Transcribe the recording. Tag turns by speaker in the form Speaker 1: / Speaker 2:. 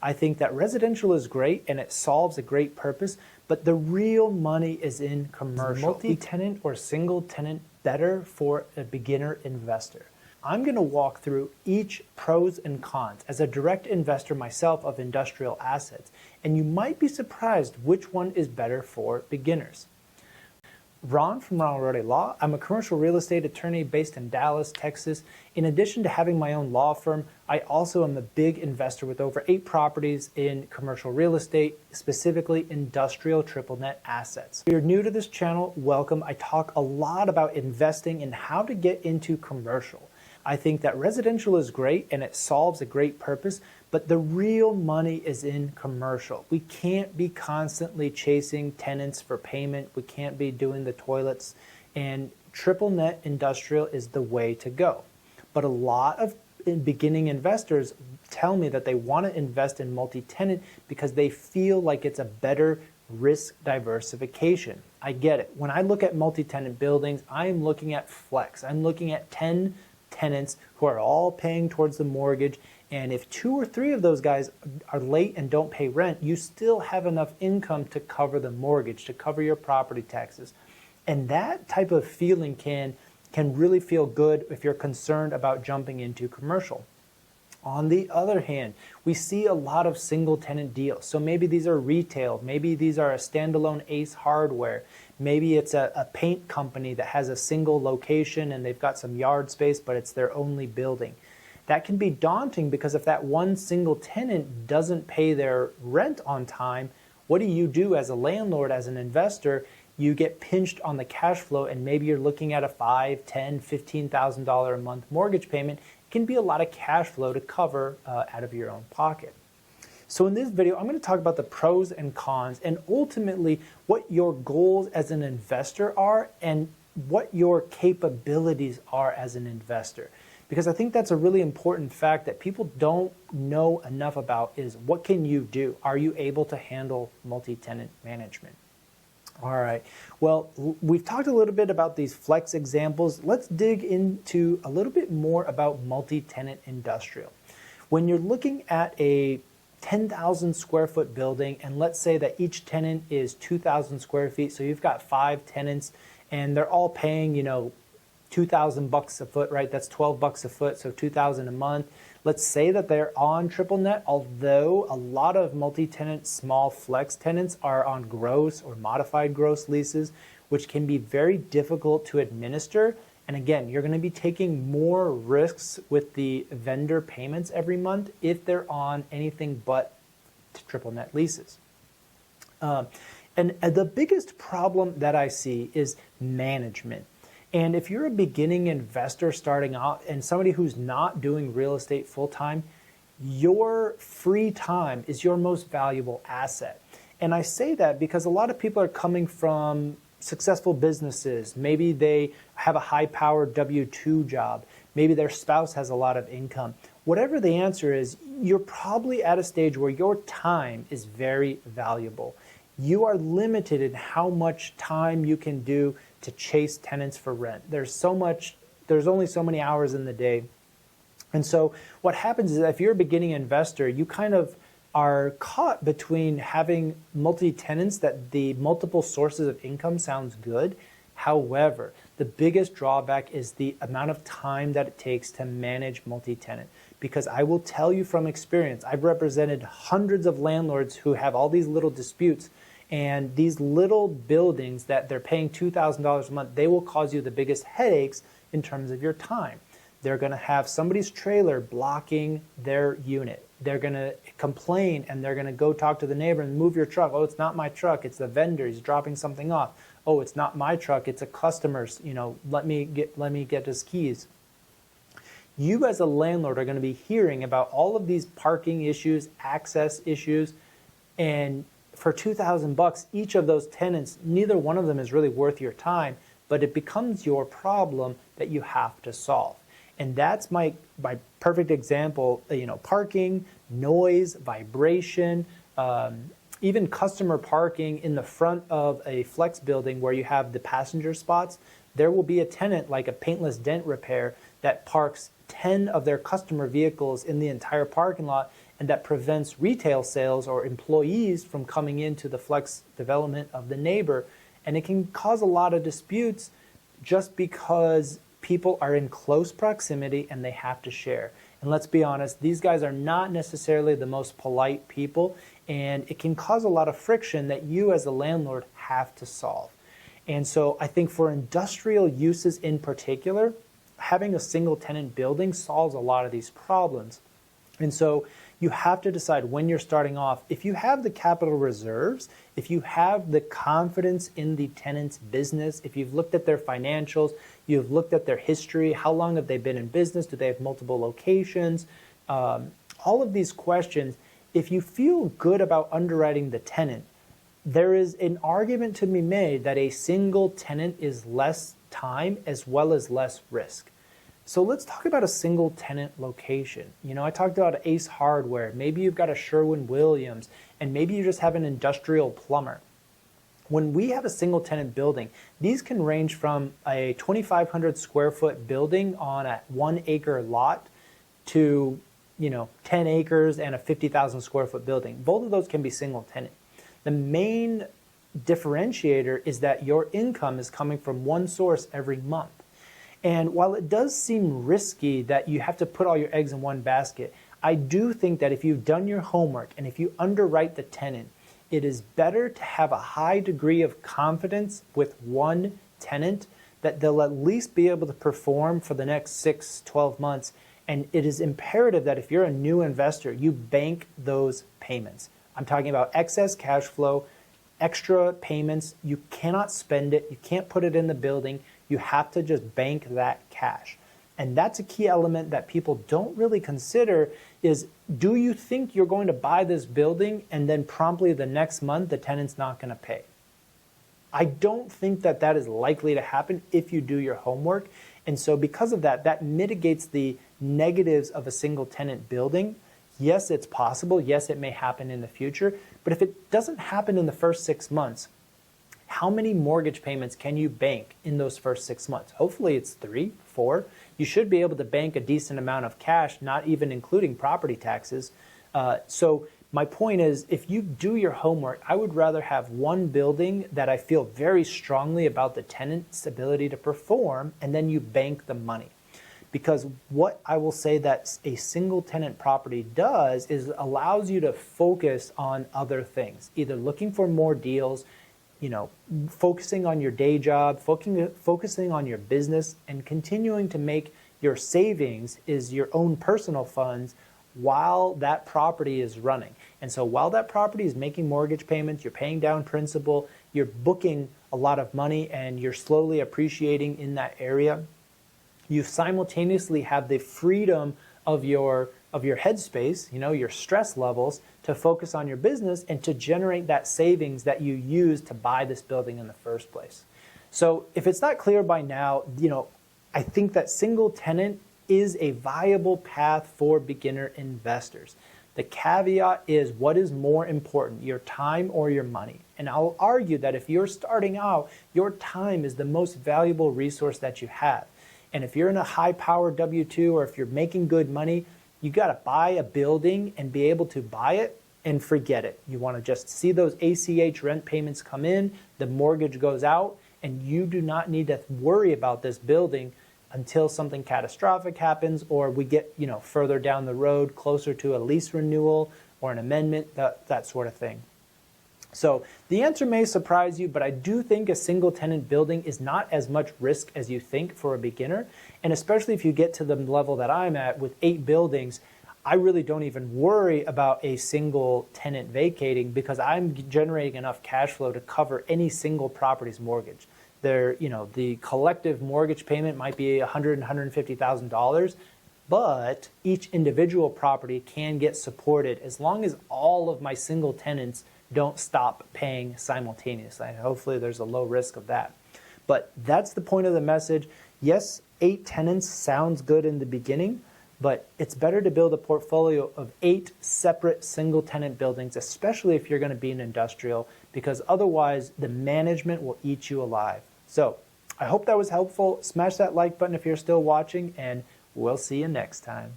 Speaker 1: I think that residential is great and it solves a great purpose, but the real money is in commercial. Multi-tenant or single tenant better for a beginner investor? I'm going to walk through each pros and cons as a direct investor myself of industrial assets, and you might be surprised which one is better for beginners. Ron from Ronald Rohde Law. I'm a commercial real estate attorney based in Dallas, Texas. In addition to having my own law firm, I also am a big investor with over 8 properties in commercial real estate, specifically industrial triple net assets. If you're new to this channel, welcome. I talk a lot about investing and how to get into commercial. I think that residential is great and it solves a great purpose, but the real money is in commercial. We can't be constantly chasing tenants for payment. We can't be doing the toilets, and triple net industrial is the way to go. But a lot of beginning investors tell me that they want to invest in multi-tenant because they feel like it's a better risk diversification. I get it. When I look at multi-tenant buildings, I'm looking at flex. I'm looking at 10 tenants who are all paying towards the mortgage, and if 2 or 3 of those guys are late and don't pay rent, you still have enough income to cover the mortgage, to cover your property taxes. And that type of feeling can really feel good if you're concerned about jumping into commercial. On the other hand, we see a lot of single tenant deals. So maybe these are retail, maybe these are a standalone Ace Hardware, maybe it's a paint company that has a single location and they've got some yard space, but it's their only building. That can be daunting because if that one single tenant doesn't pay their rent on time, what do you do as a landlord, as an investor? You get pinched on the cash flow, and maybe you're looking at a $5,000, $10,000, $15,000 a month mortgage payment. It can be a lot of cash flow to cover out of your own pocket. So in this video, I'm going to talk about the pros and cons and ultimately what your goals as an investor are and what your capabilities are as an investor. Because I think that's a really important fact that people don't know enough about is what can you do? Are you able to handle multi-tenant management? All right. Well, we've talked a little bit about these flex examples. Let's dig into a little bit more about multi-tenant industrial. When you're looking at a 10,000 square foot building, and let's say that each tenant is 2,000 square feet, so you've got 5 tenants, and they're all paying, $2,000 a foot, right? That's $12 a foot, so $2,000 a month. Let's say that they're on triple net, although a lot of multi-tenant small flex tenants are on gross or modified gross leases, which can be very difficult to administer. And again, you're going to be taking more risks with the vendor payments every month if they're on anything but triple net leases. And the biggest problem that I see is management. And if you're a beginning investor starting out and somebody who's not doing real estate full-time, your free time is your most valuable asset. And I say that because a lot of people are coming from successful businesses. Maybe they have a high-powered W-2 job. Maybe their spouse has a lot of income. Whatever the answer is, you're probably at a stage where your time is very valuable. You are limited in how much time you can do to chase tenants for rent. There's only so many hours in the day. And so what happens is that if you're a beginning investor, you kind of are caught between having multi-tenants that the multiple sources of income sounds good. However, the biggest drawback is the amount of time that it takes to manage multi-tenant. Because I will tell you from experience, I've represented hundreds of landlords who have all these little disputes, and these little buildings that they're paying $2,000 a month, they will cause you the biggest headaches in terms of your time. They're going to have somebody's trailer blocking their unit. They're going to complain and they're going to go talk to the neighbor and move your truck. Oh, it's not my truck. It's the vendor. He's dropping something off. Oh, it's not my truck. It's a customer's. Let me get his keys. You as a landlord are going to be hearing about all of these parking issues, access issues, and for $2,000, each of those tenants, neither one of them is really worth your time, but it becomes your problem that you have to solve. And that's my perfect example, parking, noise, vibration, even customer parking in the front of a flex building where you have the passenger spots. There will be a tenant like a paintless dent repair that parks 10 of their customer vehicles in the entire parking lot, and that prevents retail sales or employees from coming into the flex development of the neighbor. And it can cause a lot of disputes just because people are in close proximity and they have to share. And let's be honest, these guys are not necessarily the most polite people, and it can cause a lot of friction that you as a landlord have to solve. And so I think for industrial uses in particular, having a single tenant building solves a lot of these problems. And so you have to decide when you're starting off, if you have the capital reserves, if you have the confidence in the tenant's business, if you've looked at their financials, you've looked at their history, how long have they been in business, do they have multiple locations, all of these questions, if you feel good about underwriting the tenant, there is an argument to be made that a single tenant is less time as well as less risk. So let's talk about a single tenant location. You know, I talked about Ace Hardware. Maybe you've got a Sherwin-Williams, and maybe you just have an industrial plumber. When we have a single tenant building, these can range from a 2,500 square foot building on a 1 acre lot to, 10 acres and a 50,000 square foot building. Both of those can be single tenant. The main differentiator is that your income is coming from one source every month. And while it does seem risky that you have to put all your eggs in one basket, I do think that if you've done your homework and if you underwrite the tenant, it is better to have a high degree of confidence with one tenant that they'll at least be able to perform for the next 6, 12 months. And it is imperative that if you're a new investor, you bank those payments. I'm talking about excess cash flow, extra payments. You cannot spend it. You can't put it in the building. You have to just bank that cash. And that's a key element that people don't really consider is, do you think you're going to buy this building and then promptly the next month the tenant's not going to pay? I don't think that that is likely to happen if you do your homework. And so because of that, that mitigates the negatives of a single tenant building. Yes, it's possible. Yes, it may happen in the future. But if it doesn't happen in the first 6 months, how many mortgage payments can you bank in those first 6 months? Hopefully it's 3, 4. You should be able to bank a decent amount of cash, not even including property taxes. So my point is, if you do your homework, I would rather have one building that I feel very strongly about the tenant's ability to perform, and then you bank the money. Because what I will say that a single tenant property does is allows you to focus on other things, either looking for more deals, focusing on your day job, focusing on your business, and continuing to make your savings is your own personal funds while that property is running. And so while that property is making mortgage payments, you're paying down principal, you're booking a lot of money, and you're slowly appreciating in that area, you simultaneously have the freedom of your headspace, your stress levels, to focus on your business and to generate that savings that you use to buy this building in the first place. So if it's not clear by now, I think that single tenant is a viable path for beginner investors. The caveat is, what is more important, your time or your money? And I'll argue that if you're starting out, your time is the most valuable resource that you have. And if you're in a high-powered W-2 or if you're making good money, you got to buy a building and be able to buy it and forget it. You want to just see those ACH rent payments come in, the mortgage goes out, and you do not need to worry about this building until something catastrophic happens, or we get further down the road, closer to a lease renewal or an amendment, that sort of thing. So the answer may surprise you, but I do think a single tenant building is not as much risk as you think for a beginner. And especially if you get to the level that I'm at with 8 buildings, I really don't even worry about a single tenant vacating because I'm generating enough cash flow to cover any single property's mortgage. The collective mortgage payment might be $100,000 and $150,000, but each individual property can get supported as long as all of my single tenants don't stop paying simultaneously. Hopefully there's a low risk of that. But that's the point of the message. Yes, 8 tenants sounds good in the beginning, but it's better to build a portfolio of 8 separate single tenant buildings, especially if you're going to be an industrial, because otherwise the management will eat you alive. So I hope that was helpful. Smash that like button if you're still watching, and we'll see you next time.